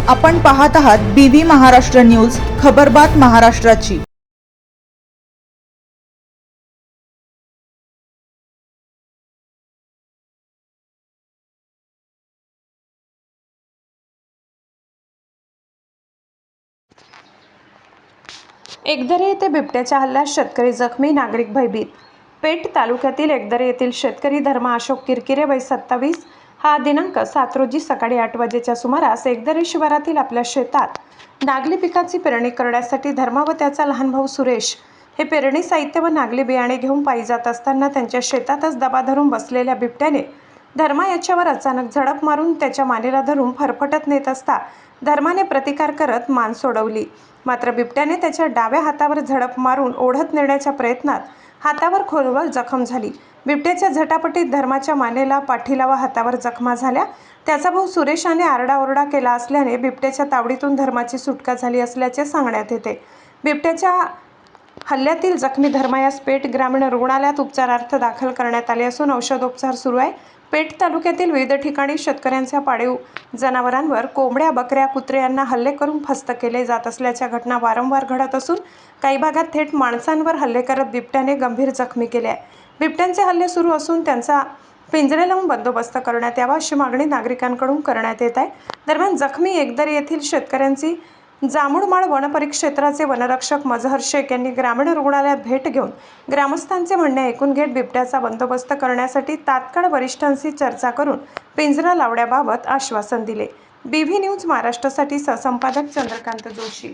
आपण पाहत आहात BV महाराष्ट्र न्यूज, खबरबात महाराष्ट्राची। एकदरे येथे बिबट्याच्या हल्ल्यात शेतकरी जखमी, नागरिक भयभीत। पेठ तालुक्यातील एकदरे येथील शेतकरी धर्मा अशोक किरकिरे वय 27 हा दिनांक 7 रोजी सकाळी 8 वाजेच्या सुमारास एकदरे शिवारातील आपल्या शेतात नागली पिकाची पेरणी करण्यासाठी धर्मा व त्याचा लहान भाऊ सुरेश हे पेरणी साहित्य व नागली बियाणे घेऊन पायी जात असताना त्यांच्या शेतातच दबा धरून बसलेल्या बिबट्याने धर्मा याच्यावर अचानक झडप मारून त्याच्या मानेला धरून फरफटत नेत असता धर्माने प्रतिकार करत मान सोडवली। मात्र बिबट्याने त्याच्या डाव्या हातावर झडप मारून ओढत नेण्याच्या प्रयत्नात हातावर खोलवर जखम झाली। बिबट्याच्या झटापटीत धर्माच्या मानेला, पाठीला व हातावर जखमा झाल्या। त्याचा भाऊ सुरेशाने आरडाओरडा केला असल्याने बिबट्याच्या तावडीतून धर्माची सुटका झाली असल्याचे सांगण्यात येते। बिबट्याच्या हल्ल्यातील जखमी धर्मा यास पेठ ग्रामीण रुग्णालयात उपचारार्थ दाखल करण्यात आले असून औषधोपचार सुरू आहे। पेठ तालुक्यातील विविध ठिकाणी शेतकऱ्यांच्या पाळीव जनावरांवर कोंबड्या, बकऱ्या, कुत्रे यांना हल्ले करून फस्त केले जात असल्याच्या घटना वारंवार घडत असून काही भागात थेट माणसांवर हल्ले करत बिबट्याने गंभीर जखमी केले आहे। बिबट्यांचे हल्ले सुरू असून त्यांचा पिंजरे लावून बंदोबस्त करण्यात यावा अशी मागणी नागरिकांकडून करण्यात येत आहे। दरम्यान जखमी एकदरे येथील शेतकऱ्यांची जामुडमाळ वनपरिक्षेत्राचे वनरक्षक मजहर शेख यांनी ग्रामीण रुग्णालयात भेट घेऊन ग्रामस्थांचे म्हणणे ऐकून घेत बिबट्याचा बंदोबस्त करण्यासाठी तात्काळ वरिष्ठांशी चर्चा करून पिंजरा लावण्याबाबत आश्वासन दिले। BV न्यूज महाराष्ट्रासाठी सहसंपादक चंद्रकांत जोशी।